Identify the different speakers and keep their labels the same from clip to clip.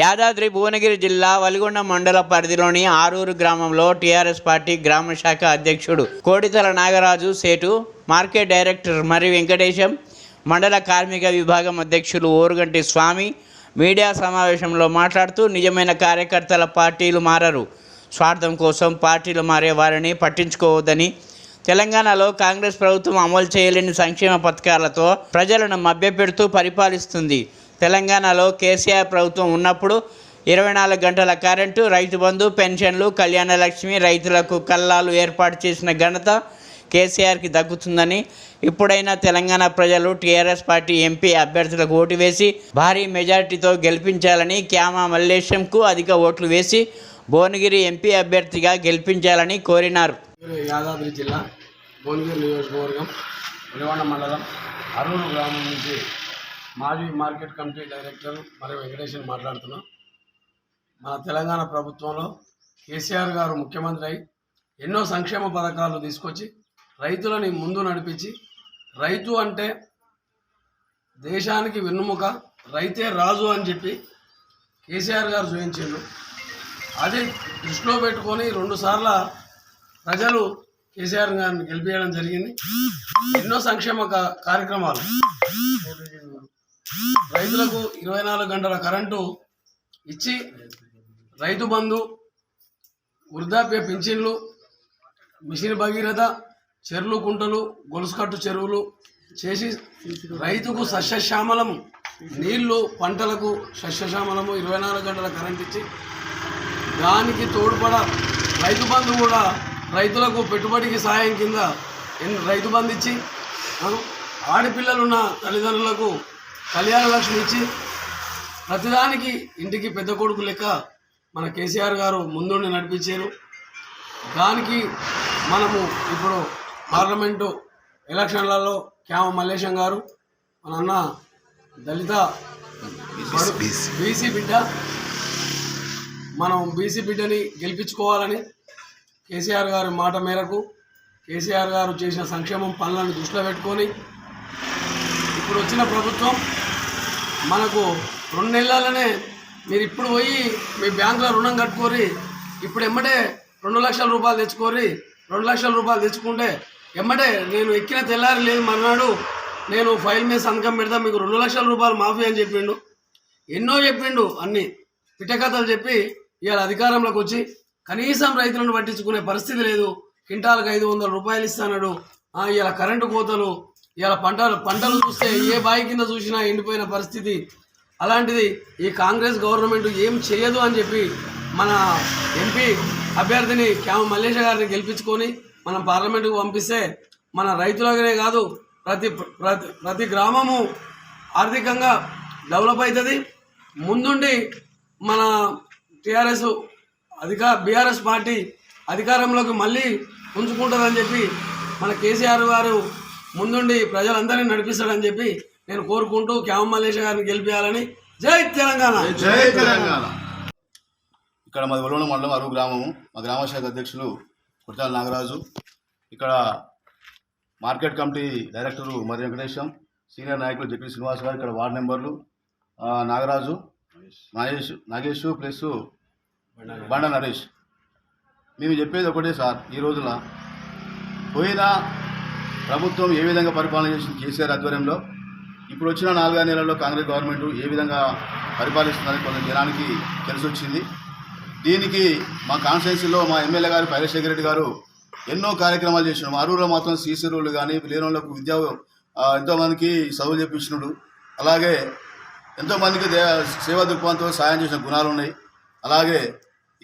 Speaker 1: యాదాద్రి భువనగిరి జిల్లా వలిగొండ మండల పరిధిలోని ఆరూరు గ్రామంలో టీఆర్ఎస్ పార్టీ గ్రామ శాఖ అధ్యక్షుడు కోడితల నాగరాజు సేటు, మార్కెట్ డైరెక్టర్ మరి వెంకటేశం, మండల కార్మిక విభాగం అధ్యక్షులు ఓరుగంటి స్వామి మీడియా సమావేశంలో మాట్లాడుతూ నిజమైన కార్యకర్తల పార్టీలు మారరు, స్వార్థం కోసం పార్టీలు మారే వారిని పట్టించుకోవద్దని, తెలంగాణలో కాంగ్రెస్ ప్రభుత్వం అమలు చేయలేని సంక్షేమ పథకాలతో ప్రజలను మభ్యపెడుతూ పరిపాలిస్తుంది. తెలంగాణలో కేసీఆర్ ప్రభుత్వం ఉన్నప్పుడు 24 గంటల కరెంటు, రైతు బంధు, పెన్షన్లు, కళ్యాణ లక్ష్మి, రైతులకు కల్లాలు ఏర్పాటు చేసిన ఘనత కేసీఆర్కి దక్కుతుందని, ఇప్పుడైనా తెలంగాణ ప్రజలు టీఆర్ఎస్ పార్టీ ఎంపీ అభ్యర్థులకు ఓటు వేసి భారీ మెజార్టీతో గెలిపించాలని, క్యామా మల్లేశంకు అధిక ఓట్లు వేసి భువనగిరి ఎంపీ అభ్యర్థిగా గెలిపించాలని కోరినారు.
Speaker 2: యాదాద్రి జిల్లా భువనగిరి నియోజకవర్గం వలిగొండ మండలం అరూరు గ్రామం నుంచి మాజీ మార్కెట్ కమిటీ డైరెక్టర్ మరి వెంకటేశ్వర మాట్లాడుతున్నాం. మన తెలంగాణ ప్రభుత్వంలో కేసీఆర్ గారు ముఖ్యమంత్రి అయి ఎన్నో సంక్షేమ పథకాలు తీసుకొచ్చి రైతులని ముందు నడిపించి, రైతు అంటే దేశానికి వెన్నుముక, రైతే రాజు అని చెప్పి కేసీఆర్ గారు చూపించారు. అది దృష్టిలో పెట్టుకొని 2 సార్లు ప్రజలు కేసీఆర్ గారిని గెలిపించడం జరిగింది. ఎన్నో సంక్షేమ కార్యక్రమాలు, రైతులకు 24 గంటల కరెంటు ఇచ్చి, రైతు బంధు, వృద్ధాప్య పింఛన్లు, మిషన్ భగీరథ, చెరువులు, కుంటలు, గొలుసుకట్టు చెరువులు చేసి రైతుకు సస్యశ్యామలము, నీళ్లు పంటలకు సస్యశ్యామలము, 24 గంటల కరెంట్ ఇచ్చి, దానికి తోడ్పడ రైతు బంధు కూడా రైతులకు పెట్టుబడికి సాయం కింద రైతు బంధు ఇచ్చి, ఆడపిల్లలున్న తల్లిదండ్రులకు కళ్యాణ లక్ష్మి ఇచ్చి, ప్రతిదానికి ఇంటికి పెద్ద కొడుకు లెక్క మన కేసీఆర్ గారు ముందుండి నడిపించారు. దానికి మనము ఇప్పుడు పార్లమెంటు ఎలక్షన్లలో క్యామ మల్లేశం గారు, మన అన్న దళిత బీసీ బిడ్డ, మనం బీసీ బిడ్డని గెలిపించుకోవాలని కేసీఆర్ గారి మాట మేరకు కేసీఆర్ గారు చేసిన సంక్షేమం పనులను దృష్టిలో పెట్టుకొని ఇప్పుడు వచ్చిన ప్రభుత్వం మనకు 2 నెలలనే మీరు ఇప్పుడు పోయి మీ బ్యాంకులో రుణం కట్టుకోరి, ఇప్పుడు ఎమ్మటే 2 లక్షల రూపాయలు తెచ్చుకోరి, 2 లక్షల రూపాయలు తెచ్చుకుంటే ఎమ్మటే నేను ఎక్కిన తెల్లారి లేదు మర్నాడు నేను ఫైల్ మీద సంతకం పెడతా, మీకు 2 లక్షల రూపాయలు మాఫీ అని చెప్పిండు. ఎన్నో చెప్పిండు, అన్ని పిట్టకథలు చెప్పి ఇవాళ అధికారంలోకి వచ్చి కనీసం రైతులను పట్టించుకునే పరిస్థితి లేదు. క్వింటాలకు 500 రూపాయలు ఇస్తాడు. ఇవాళ కరెంటు కోతలు, ఇవాళ పంటలు చూస్తే ఏ బావి కింద చూసినా ఎండిపోయిన పరిస్థితి. అలాంటిది ఈ కాంగ్రెస్ గవర్నమెంట్ ఏం చేయదు అని చెప్పి మన ఎంపీ అభ్యర్థిని క్యామ మల్లేశ గారిని గెలిపించుకొని మనం పార్లమెంటుకు పంపిస్తే మన రైతులనే కాదు ప్రతి గ్రామము ఆర్థికంగా డెవలప్ అవుతుంది. ముందుండి మన టీఆర్ఎస్ బీఆర్ఎస్ పార్టీ అధికారంలోకి మళ్ళీ ఉంచుకుంటుందని చెప్పి మన కేసీఆర్ గారు ముందుండి ప్రజలందరినీ నడిపిస్తాడని చెప్పి నేను కోరుకుంటూ క్యామ మల్లేశ గారిని గెలిపించాలని. జై తెలంగాణ,
Speaker 3: జై తెలంగాణ. ఇక్కడ మాది వలిగొండ మండలం అరూరు గ్రామము. మా గ్రామ శాఖ అధ్యక్షులు కోడితల నాగరాజు, ఇక్కడ మార్కెట్ కమిటీ డైరెక్టరు మరి వెంకటేశం, సీనియర్ నాయకులు జెపి శ్రీనివాస్ గారు, ఇక్కడ వార్డు మెంబర్లు నాగరాజు, నాగేష్ ప్లస్ బండ నరేష్. మేము చెప్పేది ఒకటే సార్, ఈ రోజున పోయిన ప్రభుత్వం ఏ విధంగా పరిపాలన చేసింది కేసీఆర్ ఆధ్వర్యంలో, ఇప్పుడు వచ్చిన 4 నెలల్లో కాంగ్రెస్ గవర్నమెంట్ ఏ విధంగా పరిపాలిస్తుందని కొంత జనానికి తెలిసి వచ్చింది. దీనికి మా కాన్స్టిట్యున్సీలో మా ఎమ్మెల్యే గారు పైలశేఖర్ రెడ్డి గారు ఎన్నో కార్యక్రమాలు చేసినాడు. అరూరులో మాత్రం సీసీ రోడ్లు కానీ, లేని వాళ్ళకు ఎంతోమందికి చదువు చెప్పించినాడు. అలాగే ఎంతోమందికి సేవా దృక్పథంతో సాయం చేసిన గుణాలు ఉన్నాయి. అలాగే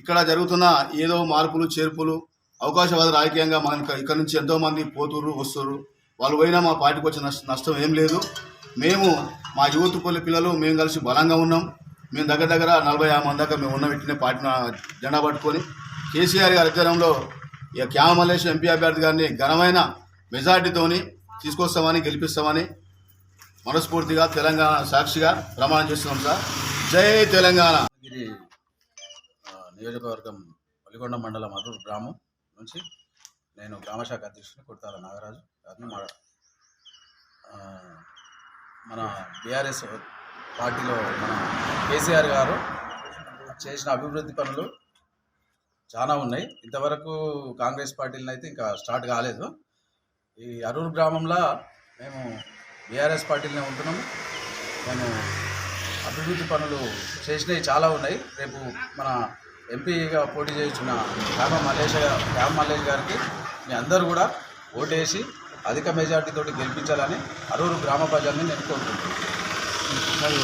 Speaker 3: ఇక్కడ జరుగుతున్న ఏదో మార్పులు చేర్పులు, అవకాశవాద రాజకీయంగా మనకు ఇక్కడ నుంచి ఎంతోమంది పోతుర్రు వస్తుర్రు. వాళ్ళు పోయినా మా పార్టీకి వచ్చిన నష్టం ఏం లేదు. మేము మా యూత్ పిల్లలు మేము కలిసి బలంగా ఉన్నాం. మేము దగ్గర 40-50 మంది దాకా మేము ఉన్న పెట్టిన పార్టీ జెండా పట్టుకొని కేసీఆర్ గారి అధ్వర్యంలో ఇక క్యామ మల్లేశ ఎంపీ అభ్యర్థి గారిని ఘనమైన మెజార్టీతోని తీసుకొస్తామని, గెలిపిస్తామని మనస్ఫూర్తిగా తెలంగాణ సాక్షిగా ప్రమాణం చేస్తున్నాం సార్. జై తెలంగాణ.
Speaker 4: నియోజకవర్గం వలిగొండ మండలం అరూరు గ్రామం నుంచి నేను గ్రామశాఖ అధ్యక్షుడు కోడితల నాగరాజు గారిని మన బీఆర్ఎస్ పార్టీలో మన కేసీఆర్ గారు చేసిన అభివృద్ధి పనులు చాలా ఉన్నాయి. ఇంతవరకు కాంగ్రెస్ పార్టీలను అయితే ఇంకా స్టార్ట్ కాలేదు. ఈ అరూరు గ్రామంలో మేము బీఆర్ఎస్ పార్టీలోనే ఉంటున్నాము. మేము అభివృద్ధి పనులు చేసినవి చాలా ఉన్నాయి. రేపు మన ఎంపీగా పోటీ చేస్తున్న రామ మల్లేష్ గారికి మీ అందరూ కూడా ఓటేసి అధిక మెజార్టీతోటి గెలిపించాలని అరూరు గ్రామ ప్రజల్ని నేను కోరుకుంటున్నాను.